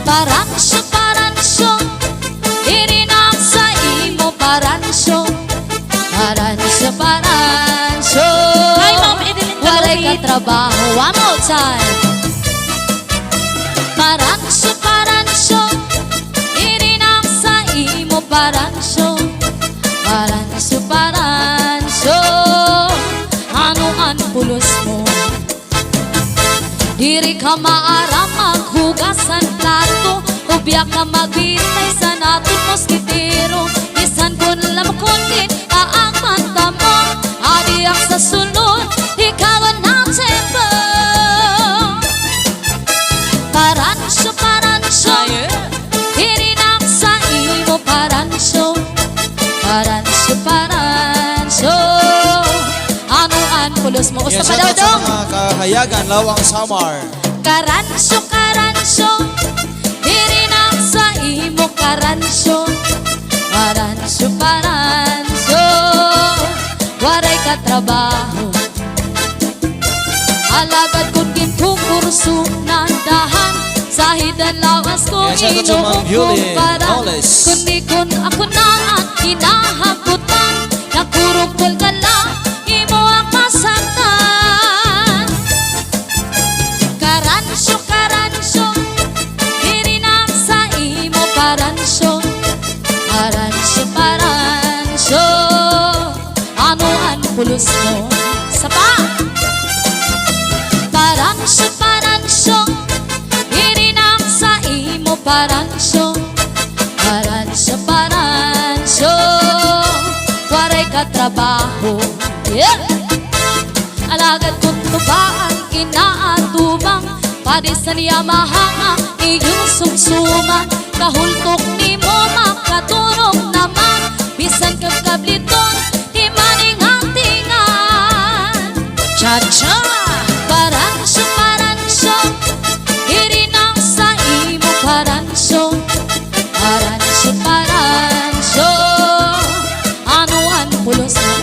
Paransyo, irinak sa imo paransyo. Paransyo, walay ka trabaho. One more time. Paransyo, irinak sa imo paransyo. Paransyo, ano ang pulos mo? Diri ka maaram maghugasan plato, ubya ka magbitay sa natin moskitero. Isan kun lam kundi ang mata mo, adiyak sa sunod, ikaw ang natin ba? Paransyo, irinak sa imo paransyo. Paransyo, ano ang pulos mo? Usta pa daw dong? Sa mga kahayagan, Lawang Samar. Paransyo, irinak sa imo paransyo. Paransyo, waray ka trabaho. Alagad kung ginkukurso nandahan, sahidan lawas ko inuukong para. Kundi kun ako na at kinahabutan, nakurukol ka lang, imo ang masaktan. Paransyo, irinak sa imo paransyo. Paransyo, ano ang pulos mo? Sapa! Paransyo, irinak sa imo paransyo. Paransyo, waray ka trabaho. Yeah! Alagad kung ba ang kinaatubang, padisan niya mahanga iyong sumsuman. Kahultok ni mo makaturong naman, bisan kang kabliton di maning hantingan. Cha-cha! Paransyo, irinak sa imo paransyo. Paransyo, ano ang pulos mo?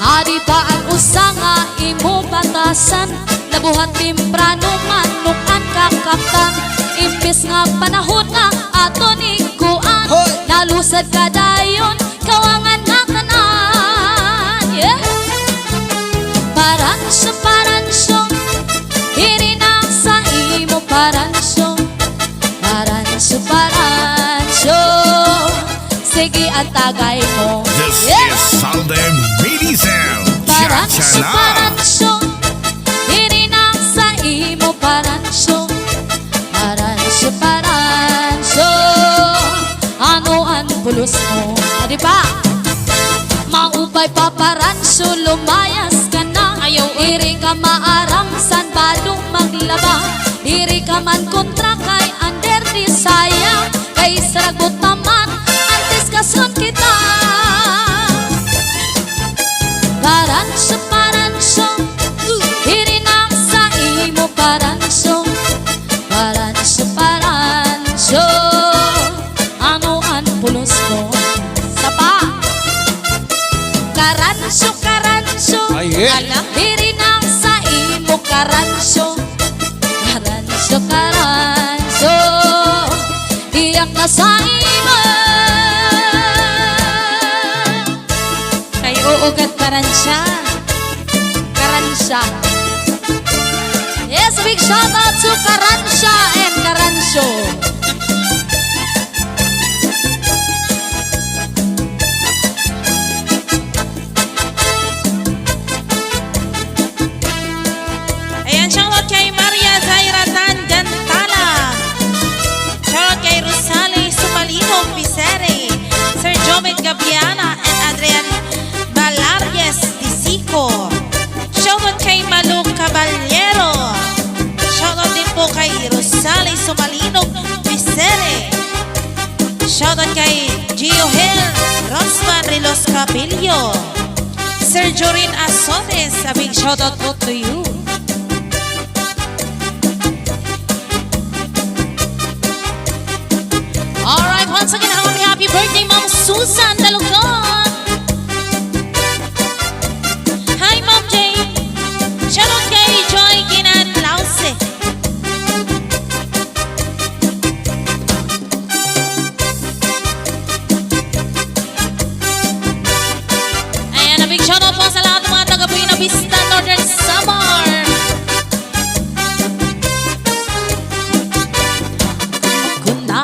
Adi pa ang usanga imo batasan, nabuhat timprano manukan kakaptan. Impis nga panahon nga aton ikuan, nalusad ka dayon kawangan nga kanan. Yeah. Paransyo, irinak sa imo paransyo. Paransyo, sige at tagay mo. This is Sunday Mini Sound. Paransyo, irinak sa imo paransyo. Paransyo, ano ang pulos mo? Di ba? Maupay pa paransyo, lumayas ka na. Ayaw iri ka maaram, san balong maglaba. Iri ka man kontra kay under di sayang, kay saragot naman, antes kason kita. Paransyo, irinak sa imo paransyo. Paransyo, ano ang pulos mo? Sapa! Paransyo, irinak sa imo paransyo. Paransyo, iyak na sa imo. Kay uugat paransya. Karansya. Yes, big shout out to Karansya and Karansyo. Ayan, shoutout kay Maria Zairatan Gantala. Shoutout kay Rosales Sumalino Pisere, Sir Jomit Gabiana and Adrian Balarjes Disico. Shoutout kay Malu Caballero. Shoutout din po kay Rosales Sumalino Pisere. Shoutout kay Gio Hill Rosman Rilos Capillo. Sir Jorin Azotes, a big shoutout po to you. Alright, once again, happy birthday, Ma'am Susan Dalugon. Hi, Ma'am Jane. Shoutout kay Joy Ginan Lause.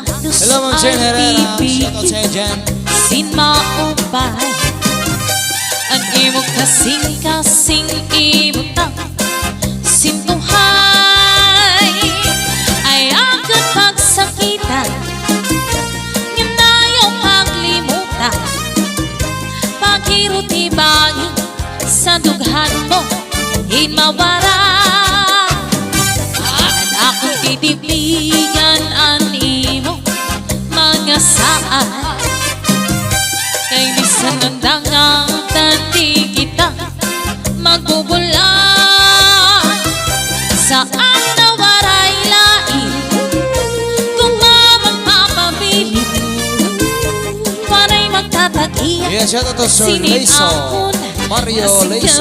Dados Hello, Ma'am Jen Herrera. Shout out sa Jen. sin maupay ang imong kasing-kasing ibutang sintuhay ay agad pagsakitan ngayong paglimutan paghirot ibangin sa dughan mo hinmawara at akong titipigan animo mga saan kay bisan nandangang tandi kita magbubulan saan nawaray lain kung magpapabilin panay magtatagiya Yeah, shout out to Sir Leiso. Mario Leiso.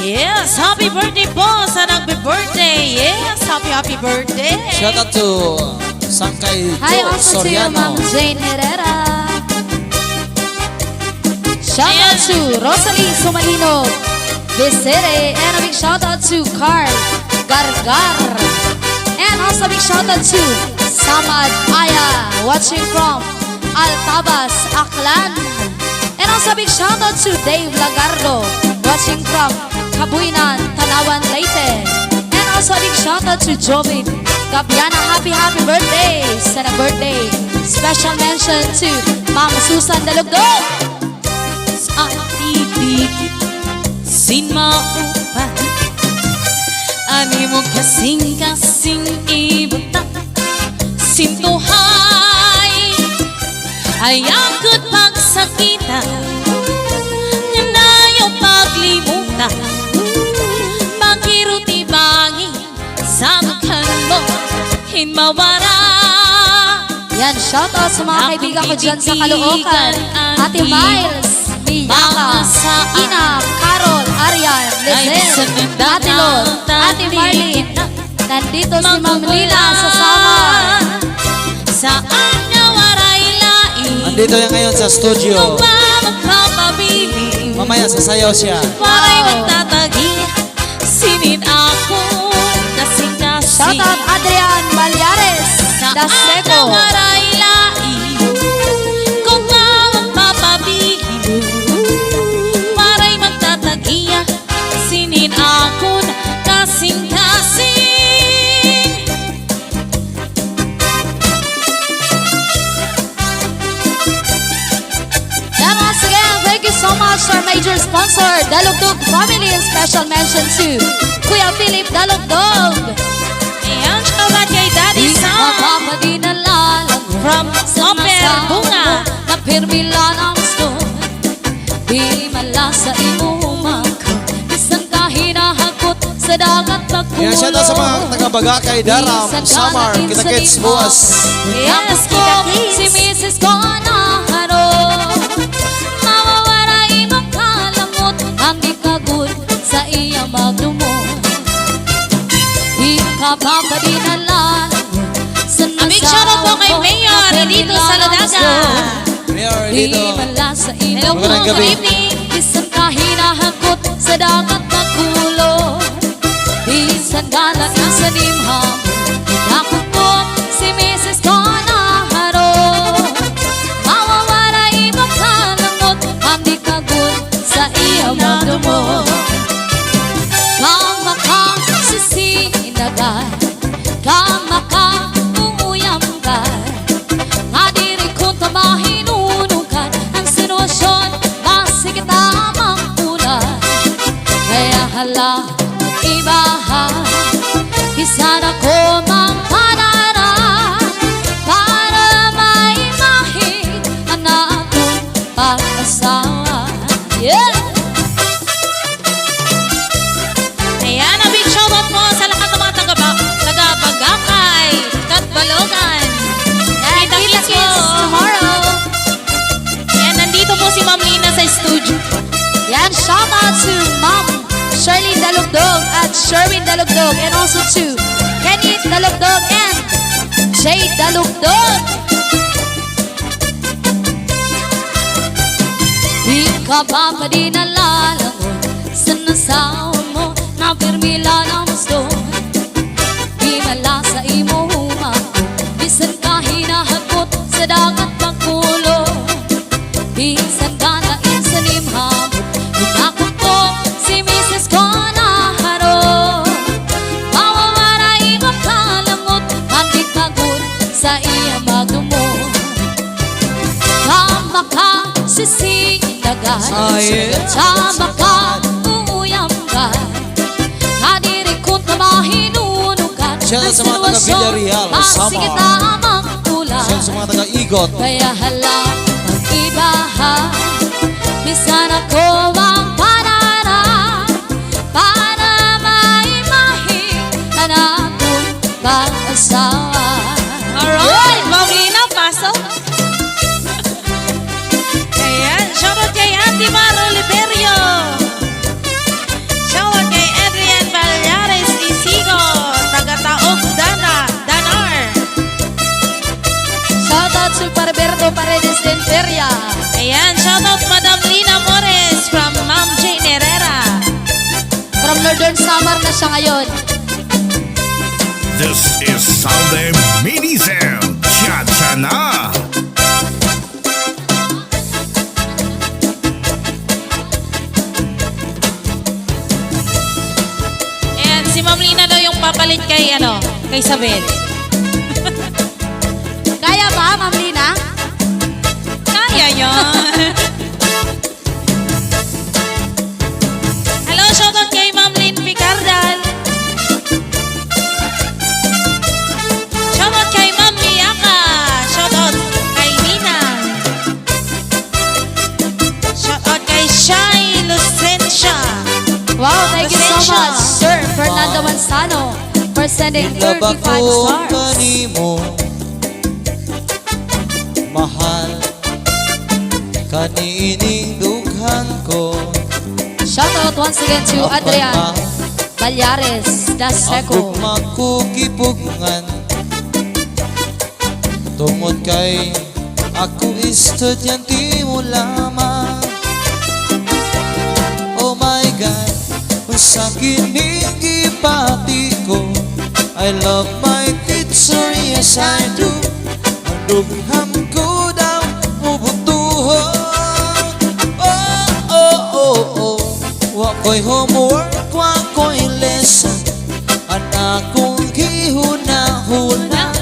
Yes, happy birthday po sa nagbe-birthday. Yes, happy birthday. Shout out to Sangkay Hi Joe also to Ma'am Soriano. Jane Herrera. Shout out to Rosalie Sumalino Vicere. And a big shout out to Carl Gargar. And also a big shout out to Samad Aya, watching from Altabas, Aklan. And also a big shout out to Dave Lagardo, watching from Kabuinan, Tanawan, Leyte. And also a big shout out to Jobin Gabiana. Happy birthday sa birthday. Special mention to Ma'am Susan Dalugdog. Sa ibig sin maupay ani mo kasing-kasing ibutang sintuhay ay agad pagsakitan ngayong paglimutan paghirot ibangin sa dughan mo hinmawara. Yan, shout out sa mga kaibigan ko dyan sa Caloocan. Ate Miles, Miyaka, Ina, Carol, Arian, Lizel, Ate Lon, Ate Marlene. Nandito si Ma'am Lila sa Samar. Saan nawaray lain Andito yan ngayon sa studio. kung magpapabilin Mamaya sasayaw siya. paray magtatagi sinit ako kasing-kasing Shout out Adrian Balyares, saan Daseko. nawaray lain kung magpapabilin paray magtatagiya sinit ako kasing-kasing. And once again, thank you so much to our major sponsor, Dalugdog Family, and special mention to Kuya Philip Dalugdog. Ayan, shoutout kay Daddy Di Sam makapadinalalang from Oper Bunga. Napirmila ng gusto. Di mala sa imumako. Isang kahinahakot sa dagat pagkulo. Yeah, shout out sa mga taga-Bagakay, Daram, Samar, Kita-Kits, Buwas. Yes, ko si Mrs. ko anaharo. Mawawaray mong kalamot. Ang ikagod sa iya magdumo. Di ka papadinalalang A big shoutout po kay Mayor dito sa Ladaga. Mayor Di dito. mala sa Hello po, Magandang good gabi. evening. Isang kahinahakot sa dagat na kulo. Isang galat na sa nimham. Nakot ko si Mrs. Conaharo. Mawawala ibang kalangot. Hindi kagun sa iya mundo mo. Kama ka sisinagay. Kama ka umuyamgay. Adiri ko tamahinunukan. Ang sinusyon basi kita magkulay. Kaya hala ibaha Isana ko mampanara Para maimahig Ang atong pag-asawa. Yeah! Ayan, a big shoutout po sa lahat ng mga taga-Bagakay, Katbalogan. And kita-kits tomorrow. Ayan, nandito po si Ma'am Lina sa studio. Yan, shout out to Ma'am Shirley Dalugdog at Sherwin Dalugdog, and also to Kenneth Dalugdog and Jade Dalugdog. Di ka ba padinalalangon sa nasawa mo na permila ng gusto? Di ulay Sama ka uuyam ka Kadiri ko't na mahinunugan Shout out sa mga taga Villarreal, Masigit Samar. amang ulay Shout out sa mga taga-Igot. Kaya halang mag-ibahan Bisan ako ang panarang Para maimahin Ang akong pag-asawa Alright, Maulina, pasok. Ayan, shoutout kay Ate Maro Liberio. Shoutout kay Adrian Vallares Isigo, taga-Taog Danar. Shoutout si Parberto Paredes Denteria Ayan, shoutout Madam Lina Mores from Ma'am Jane Herrera. From Northern Samar na siya ngayon This is Sunday Mini Sound. Cha-cha na. Ayan, si Ma'am Lina daw yung papalit kay Isabel. Kaya ba, Ma'am Lina? Kaya yun. Hello, shoutout kay Ma'am Lynn Picardal. Shoutout kay Ma'am Miyaka. Shoutout kay Nina. Shoutout kay Shai Lucencia. Wow, thank you so Pasensya. much, Sir Fernando Manzano, for sending 35 Labak ko stars. kanimo Mahal Kaniining dughan ko Shout out once again to Apan Adrian ma- Vallares Ang Daseco. gugma ko gipugngan Tungod kay Ako estudyante mo lamang Oh my God Sa kining gipati ko I love my teacher, yes I do Ang dugham ko daw mubutuhon Oh, oh, oh, oh Wa ko'y homework, wa ko'y lesson Ang akong gihuna-huna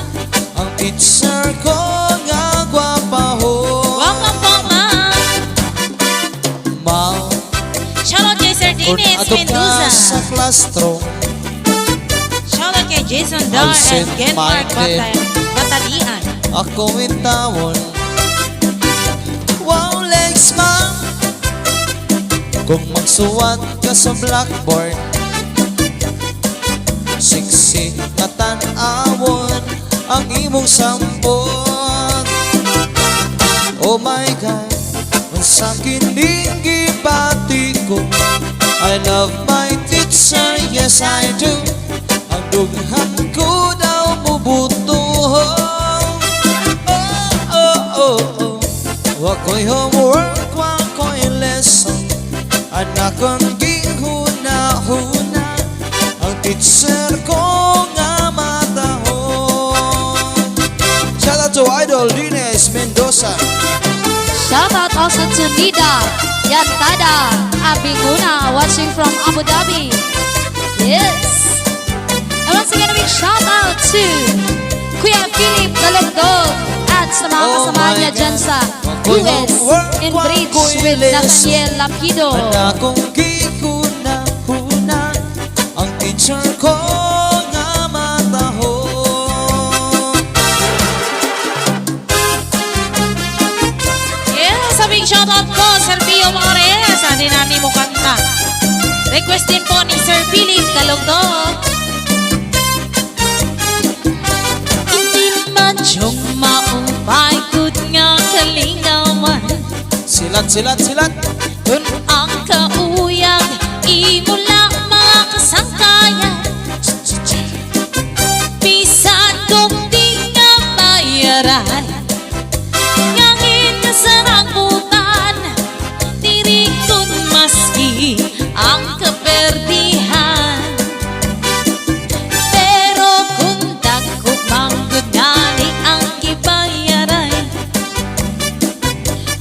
Ang teacher ko nga gwapahon Welcome po, Ma'am. Mao Shoutout kay Sir Kung Dennis ato ka Mendoza. sa classroom Shoutout kay Jason Dar Al St. and Genmark Michael. Batalian. Ako intawon Wow legs ma Kung magsuwat ka sa blackboard Siksi na tan-awon Ang imong sampot Oh my God Ang sa kining gipati ko I love my teacher, yes I do Ang dughan ko daw mubutuhon Oh, oh, oh, oh Wa ko'y homework, wa ko'y lesson Anak kong gihuna-huna Ang teacher ko nga matahon Shout out to Idol Dines Mendoza Shout out also to Nida Yantada Abinguna, watching from Abu Dhabi. Yes. And once again, a big shout out to Kuya Philip Dalagdog at sa mga Oh kasama my niya dyan God. sa Wako'y US homework, in wako'y Bridge with lesson. Naciel Lapido. Anak kong gihuna-huna Ang teacher ko nga matahon Yeah, sabing shoutout ko, Sir Pio Maores. Ano nani mo kanta? Request din po ni Sir Philip Dalogdog. Hindi madyong maumpay kud nga kalingawan. Silat, silat, silat Kung ang kauyag, imo lang makasangkayan. Bisan kung di nga mayaran, ngangin na sa rambutan, diri kun maski ang kaperdihan. Pero kung dagko manggunani ang gibayaran,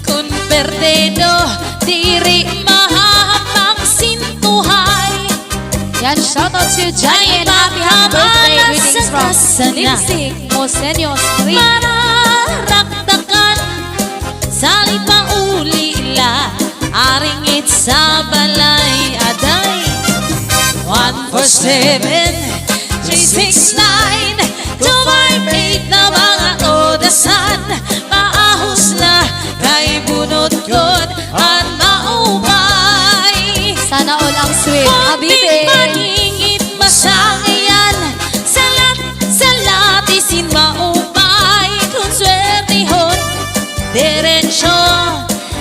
kun perdido diri mahamang sintuhay. Yan, shout out to Johnny and happy birthday greetings from Lipstick Moseños Street. Mararaktakan sa lipaulila Aringit sa balay aday 147-369 258 na mga odasan maahos na kay bunot kod at maupay Sana all ang sweet. konting Habibi. paningit masangayan salat isin maupay kung swertihon diretsyo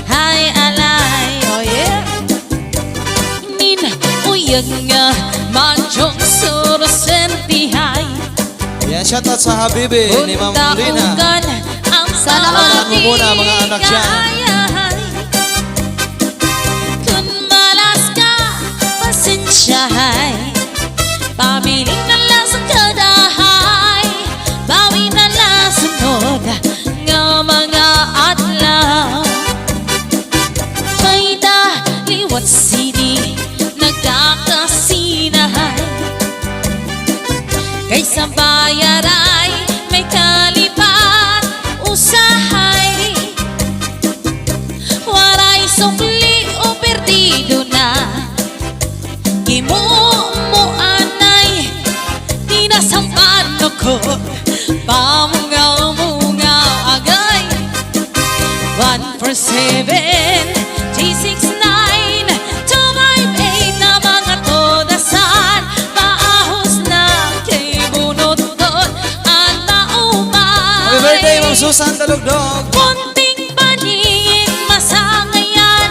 hay alay oh yeah nin uyag nga manjong surusentihay Yan, shoutout sa Habibi ni Ma'am Lina. unta-ungan ang Sana all mo muna, mga anak dyan. kagayahay. Kung malas ka, pasensyahay pamiling na lasang kadahay bawi na lasunod nga mga adlaw may liwat sini nagkakasinahay kaysa bayaray may kalipat usahay waray sukli o perdido na gimuanay tinasampan ko pamunga-munga agay 147 G69 258 na mga todasan maahos na kay bunot doon at maumay Happy birthday, Ma'am Susan Dalugdog. konting paningin masangayan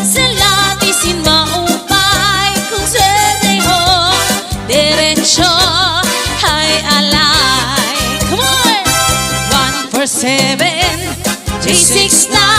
salat isin maupay kung swertehon diretsyo hay alay come on 147 369